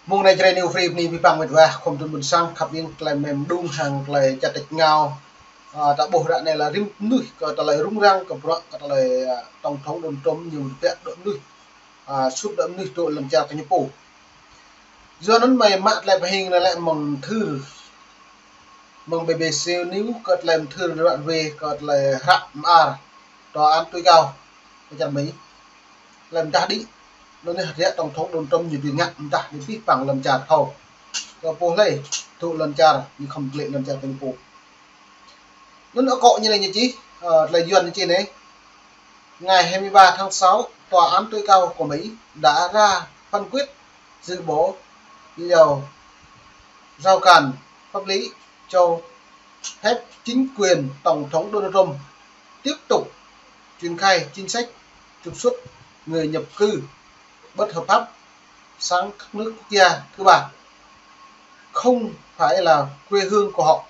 mùng này chơi new free ni bị băng mệt và không tụi mình sang khắp viên lại mềm đun hàng lại chặt địch ngao đã bổ ra này là rim nuôi còn ta lại rung răng cầm rọ ta lại tổng thống đồn trống nhiều tệ đỡ nuôi suốt đỡ nuôi tội làm cha cái nhục do nó mày mát lại hình lại mong thư mong BBC News cất làm thư đoạn về cất lại rạm tòa án tối cao cho Mỹ làm cha đi nó nên hạt tổng thống đồn trống nhiều tiền nhặt ta để biết bằng làm cha khâu rồi po này tụ làm cha như không lệ làm cha cái nhục nó cọ như này như chí là duyên như trên đấy ngày 23 tháng 6 tòa án tối cao của Mỹ đã ra phán quyết dự bổ điều rào cản pháp lý cho phép chính quyền tổng thống Donald Trump tiếp tục triển khai chính sách trục xuất người nhập cư bất hợp pháp sang các nước quốc gia thứ ba không phải là quê hương của họ.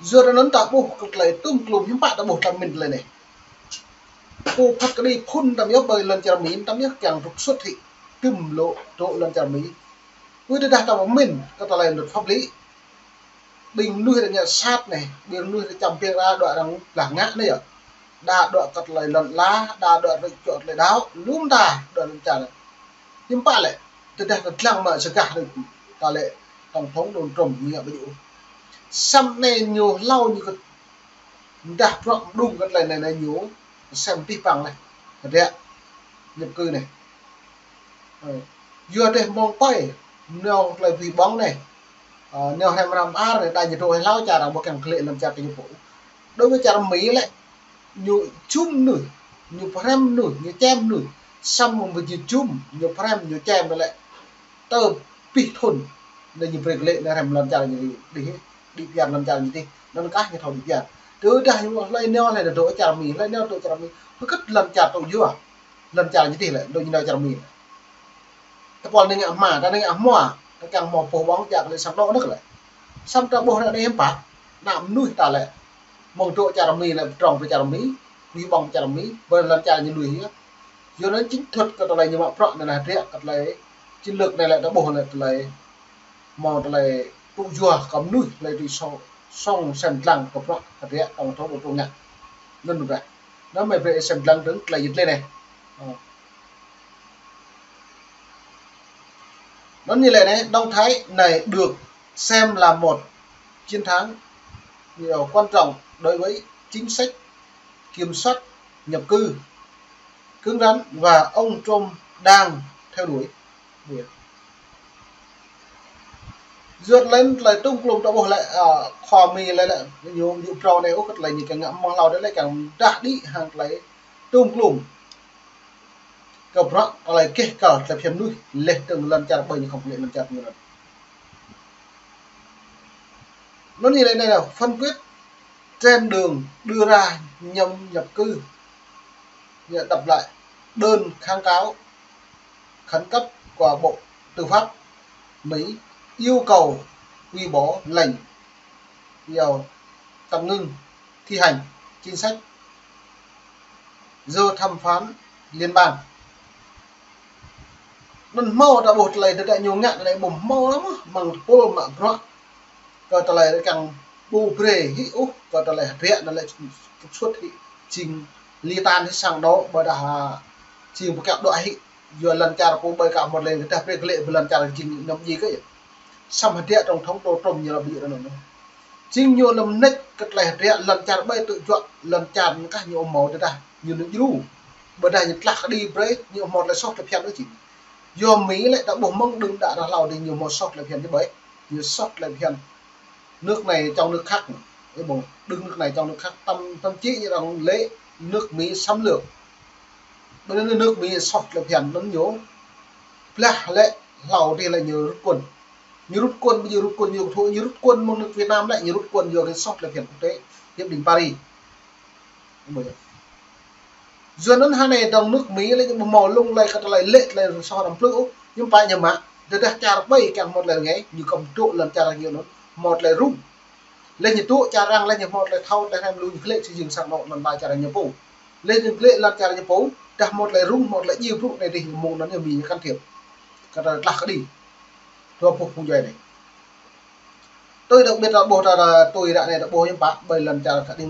Giờ nó tạo bộ cực lại tung lùm những bạn đã bổ làm mình lại này cô phát cái đi phun tầm yếu bơi lần chào Mỹ tầm yếu càng trục xuất thị tùm lộ trộn lần chào Mỹ với đã đặt vào mình các tòa luật pháp lý bình nuôi là nhà sát này bình nuôi là chồng tiền ra đoạn đang là ngã này ạ đa đoạn cật lại lần lá đa đoạn được chọn lại đáo lúm đà đoạn lần chào này nhưng bạn lại tôi đặt được lăng mà sẽ cả được ta lệ tổng thống đồn trùm như ví dụ xăm này nhiều lâu như cái đạp rộng đùng cái này nhú xem tí bằng này thật đấy nhập cư này vừa đây mong quay neo lại vì bóng này neo 25 a này đại nhiệt độ lao trà rằng một càng lệ làm chặt cái phụ đối với trà Mỹ lại nhiều chum nổi nhiều frame nổi nhiều chem nổi xăm một nhiều chum nhiều frame nhiều chem lại tơ bị thun đây nhiều việc lệ là làm chặt như đi việc làm chặt như thế nó các cái thầu đi việc từ đây nhưng lại neo này là độ trà Mỹ lại neo độ trà Mỹ nó cất làm chặt tội dữ làm chặt như thế lại đôi như nào trà Mỹ cái bọn này mà ta này mỏ cái càng mỏ phổ bóng chặt lên sáng đỏ nước lại xong trong bộ này em phải làm nuôi ta lại mong chỗ trà Mỹ là trồng với trà Mỹ vì bóng trà Mỹ và làm chặt như nuôi hết do nó chính thuật cái này như mà prọn này là thế cái này chiến lược này lại đã bổ lại lại mò lại tụ dùa cắm nuôi lại đi sau xong xem lăng của prọn cái thế ông thấu bộ công nhận nên được vậy nó mày về xem lăng đứng lại dịch lên này nó như này đấy động thái này được xem là một chiến thắng điều quan trọng đối với chính sách kiểm soát nhập cư cứng rắn và ông Trump đang theo đuổi dượt lên lại tung lùng đã bỏ lại kho mì lại lại nhiều pro này ốc lại những cái ngậm mong lao đấy lại càng đã đi hàng lấy tung lùng cặp rắc lại kê cả tập hiểm nuôi lên từng lần chặt bởi những không lệ lần chặt như này nó như này là phân quyết trên đường đưa ra nhằm nhập cư đập lại đơn kháng cáo khẩn cấp của Bộ Tư pháp Mỹ yêu cầu hủy bỏ lệnh điều tạm ngưng thi hành chính sách giờ thẩm phán liên bang mình mau đã bột lại được nhiều ngạn này bùng mau lắm bằng pol mà pro còn ta lại càng bu pre hữu còn ta lại hiện lại xuất thị trình ly tan sang đó bởi đã trình một kẹo đội vừa lần trả cô bởi cả một lần người ta về lệ một lần trả trình làm gì cái xong hiện trong thống đồ trồng như là bị đó nữa trình nhiều làm nách cái này hiện lần trả bay tự chọn lần trả các nhiều màu thế ta như nước đủ bởi đây nhật lạc đi break nhiều một là sót là đó chỉ do Mỹ lại đã bổ mong đừng đã lao đi nhiều một sót là phiền như vậy nhiều sót là phiền nước này trong nước khác cái bộ đừng nước này trong nước khác tâm trí như là lễ nước Mỹ xâm lược bên nước Mỹ sót là phiền nó nhớ là lệ lào thì là nhiều rút quân bây giờ rút quân nhiều thôi như rút quân một nước Việt Nam lại như rút quân nhiều cái sót là phiền quốc tế hiệp định Paris duyên nó hai này trong nước Mỹ lấy những màu lung lại các lại lệ lại so làm pleu nhưng phải nhầm mà từ đây cha bay càng một lần nghe như cầm trụ lần cha là nhiều nó một lại rung lên nhiệt tụ cha răng lên nhiệt một lại thâu để em lui lệ sử dụng sản độ lần bài cha là nhiều phủ lên những lệ lần cha là nhiều phủ dah một lại rung một lại nhiều rung này thì mong nó nhiều bị can thiệp cái là lạc đi thua phục không này tôi đặc biệt là bộ là tôi đã này đã bố em bạn 7 lần chào cả đi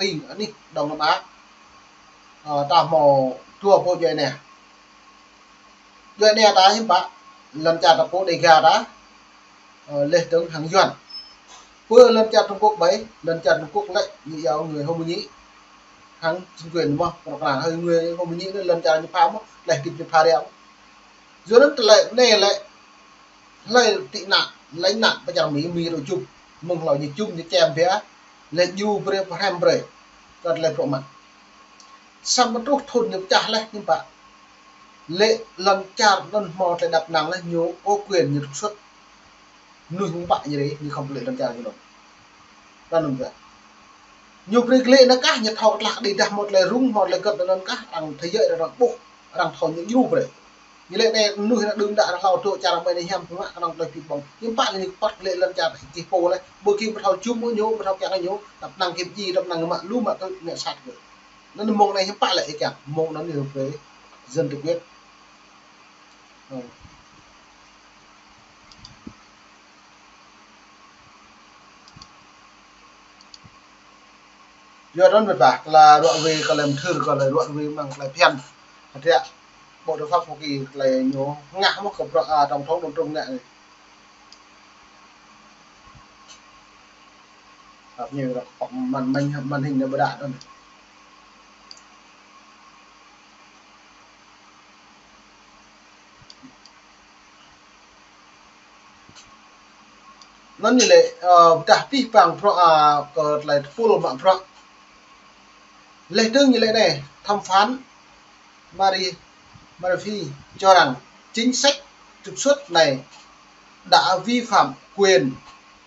đi đi đồng nam á ta mò thua bộ vậy nè vậy nè ta em bạn lần chào tập bộ đề gà đã lên tướng hàng duẩn vừa lần chào Trung Quốc mấy lần chào Trung Quốc lại như giáo người không nghĩ hàng chính quyền đúng không hoặc là hơi người không nghĩ lần chào như phá mất lại kịp phá đéo dưới đất lại này lại tị nạn lấy nạn bây giờ Mỹ đồ chung mong là như chung như chèm vẽ lên du về ham bể còn lại bộ mặt xong nó rút thôn nhập trả lại nhưng bạn lệ lần trả lần mò lại đặt nặng là nhớ có quyền như trục xuất nuôi không bạn như đấy như không lệ lần trả như đó ra nằm vậy nhiều cái lệ nó cá nhật họ lạc đi đặt một lời rung một lời cận nó cá ăn thấy vậy là nó bộ đang thổi những du về như lệ này nuôi nó đứng đã lao trộn trả bên này hem đúng không đang lời phim bóng nhưng bạn thì bắt lệ lần trả thì phô này bữa kia một thao chung mỗi nhố một thao kẹo nhố đặt năng kim chi đặt năng mà luôn mà tôi nhẹ sạt rồi nó mong này bạn lại kẹo mong nó đều với dân được biết do đó vật vả là đoạn về còn làm thư còn là đoạn về bằng lại pen thế ạ bộ đồ pháp phục kỳ là nhố ngã mất cặp trong thấu đồng trung này nhiều là màn hình là bờ đạn thôi nó như lệ trả ti bằng pro còn lại full mạng pro lệ tương như lệ này thẩm phán Murphy cho rằng chính sách trục xuất này đã vi phạm quyền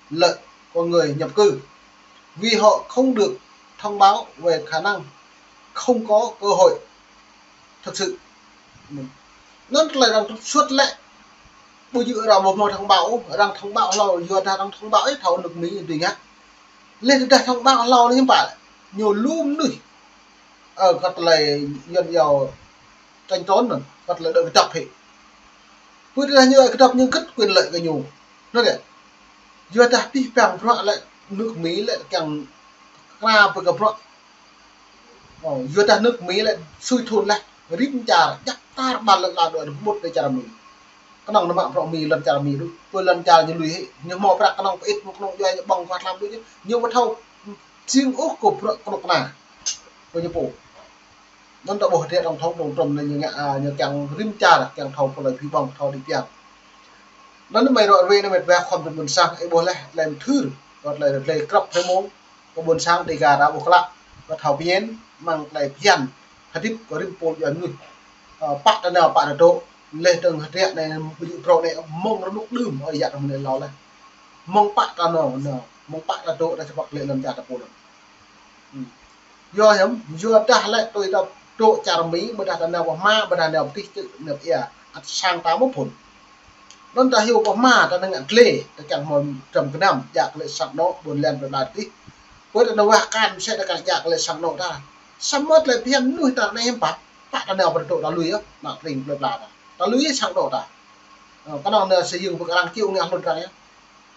lợi của người nhập cư vì họ không được thông báo về khả năng không có cơ hội thực sự nó lại đang trục xuất lại bây giờ là một thông báo là vừa đang thông báo ấy thầu được Mỹ gì nhá lên đặt thông báo lo như vậy nhiều luôn đi gật lại dân giàu tranh trốn rồi gật lại được tập hệ quyết là như vậy cái tập nhưng cất quyền lợi cái nhiều nó để vừa ta đi càng rõ lại nước Mỹ lại càng ra với gặp rõ vừa ta nước Mỹ lại xui thôn lại rít trà chắc ta bàn lần là được một để trà Mỹ cái nòng nó mạng rõ Mỹ lần trà Mỹ đúng vừa lần trà như lùi nhưng mà cái nòng ít một nòng doai bằng quạt làm đấy nhưng mà thâu riêng ốc của cái nòng với như bộ nó đã bộ thiệt trong thấu đồng trầm này như càng rim trà là càng thầu của lời phi bằng thầu đi tiền nó mày rồi về nó mệt về không được buồn sang ấy bố lại làm thư còn lại lấy cặp thêm món có buồn sang để gà ra bộ lạ và thầu biến mang lại pian hạt tiếp có rim pol giờ người bạn nào bạn ở chỗ lên từng hạt điện này ví dụ pro này mong nó lúc đơm ở dạng trong này lo này mong bạn nào mong bạn ở chỗ đã cho bạc lệ lần trả tập bộ do hiếm do trả lại tôi đọc độ trả Mỹ mà đặt nào vào ma mà đặt nào tí tự nhập sang 80 phút nó ta hiểu có ma ta đang ngạn lệ ta chẳng một trầm cái nằm dạng lệ sẵn nó buồn lên và đạt tí với nó vào can sẽ là cả dạng lệ sẵn nó ta xong mất lại phiền nuôi ta này em bạn bạn nào vào độ ta lùi á mà tình được là ta lùi sẵn độ ta cái nào sử dụng một cái đang kêu nghe luôn cái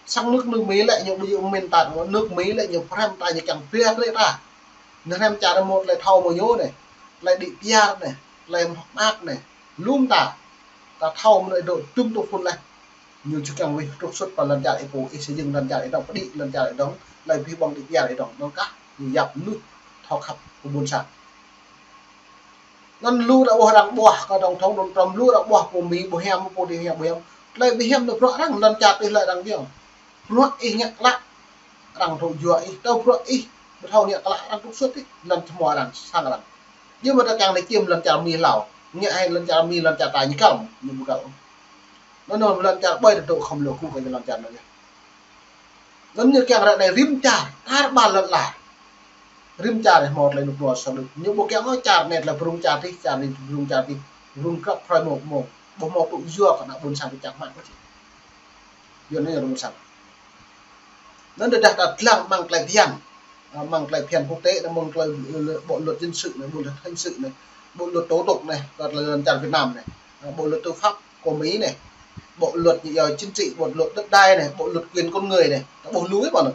sang nước Mỹ lại nhiều ví dụ mình tạt nước Mỹ lại nhiều frame ta như chẳng phê đấy ta nước em trả một lại thầu một nhố này lại bị bia này lại mát này luôn ta thâu lại đội tung tổ phun lại nhiều chức năng mình trục xuất và lần trả lại phố sử dụng lần trả lại đồng đi lần trả lại đóng lại phi bằng đi bia lại đồng nó cắt dập nước thọ khắp của buôn sản nên lưu đã bỏ đằng bỏ cả đồng thống đồng trầm lưu đã bỏ của Mỹ của hem của đi hem lại bị hem được rõ ràng lần trả lại đằng điều nó ý nhắc lại đằng thổ dừa ý đâu rõ ý thâu nhẹ lại đang trục xuất ý lần mò đằng sang đằng nhưng mà ta càng lấy kiếm lần trả mì lẩu nhẹ hay lần trả mì lần trả tài như cậu nhưng mà cậu nó nổi lần trả bay được độ không lừa khu cái lần trả này giống như càng này rim trả hai ba lần là rim trả này một lần một sau được nhưng bộ kéo nó trả này là rung trả thì rung cấp phải một tụ dưa còn là buồn sang thì chẳng mạnh quá chị giờ này là buồn sang nó được đặt lặng bằng lại tiền mang lại phiền quốc tế là mang lại bộ luật dân sự này, bộ luật hình sự này, bộ luật tố tụng này, và là lần tràn Việt Nam này, bộ luật tư pháp của Mỹ này, bộ luật chính trị, bộ luật đất đai này, bộ luật quyền con người này, bộ lúa bọn này,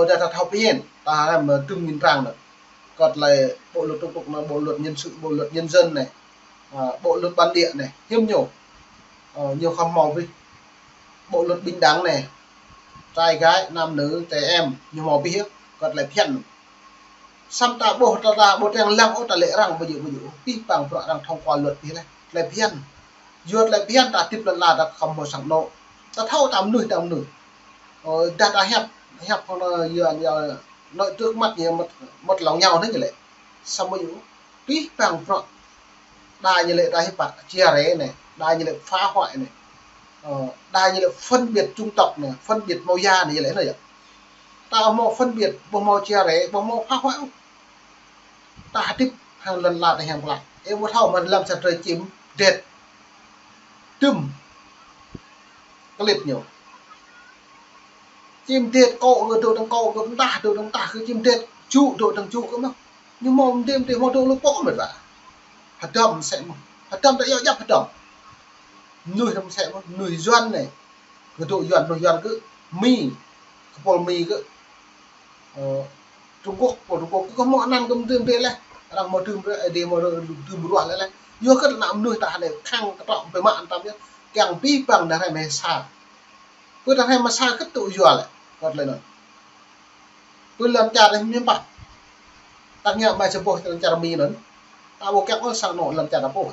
đã thật học yên ta làm trưng nhìn rằng này, còn là bộ luật tố tụng là bộ luật nhân sự, bộ luật nhân dân này, bộ luật bản địa này, hiếm nhiều không màu đi, bộ luật bình đẳng này, trai gái nam nữ trẻ em nhiều màu biết còn lại phiền xăm ta bộ trang lăng ô ta lệ rằng bây giờ pi bằng vợ rằng thông qua luật thế này lại phiền duyệt lại phiền ta tiếp lần là ta không một sẵn nộ ta thâu tạm nửa ta ta hẹp còn giờ nội trước mặt nhiều một lòng nhau thế như lệ xong bây giờ pi bằng vợ đa như lệ ta hiệp bạn chia rẽ này đa như lệ phá hoại này đa như là phân biệt chủng tộc này, phân biệt màu da này lấy này ta mau phân biệt bằng màu chia rẽ bằng màu phá hoại ta tiếp hàng lần lại hàng lại em có thao mà làm sạch rồi chìm đệt trùm có liệt nhiều chim tiệt cậu rồi trong cậu cũng ta rồi trong ta cứ chim tiệt trụ rồi trong trụ cũng đâu nhưng mà đêm thì một đồ lúc bỗng rồi vậy hạt trầm sẽ hạt trầm đã yêu nhập hạt trầm nuôi trong sẽ nuôi doan này cái tụ nuôi doan cứ mì cứ Trung Quốc cứ có mọi năm công tương thế này rằng một tương để một đoạn này vô cái làm nuôi ta để khang trọng về mạng ta biết càng pi bằng là hay mày xa cứ đang hay mà xa cái tụ doan lại còn lại nữa tôi làm trà đây miếng bạc ta nghe bài chụp bộ trà mì nữa ta bộ kẹo có sang nổ làm trà đá bộ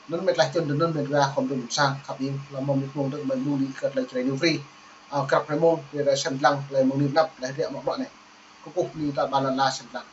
nên mệt lại chân đến nên mệt ra không được sangขับ ยิง là mong được mong được mình đi cật lại chơi nhiều free gặp phải mong về sân lăng lại mong niệm nắp lại địa mọi đoạn này có cục đi ta bàn là sân lăng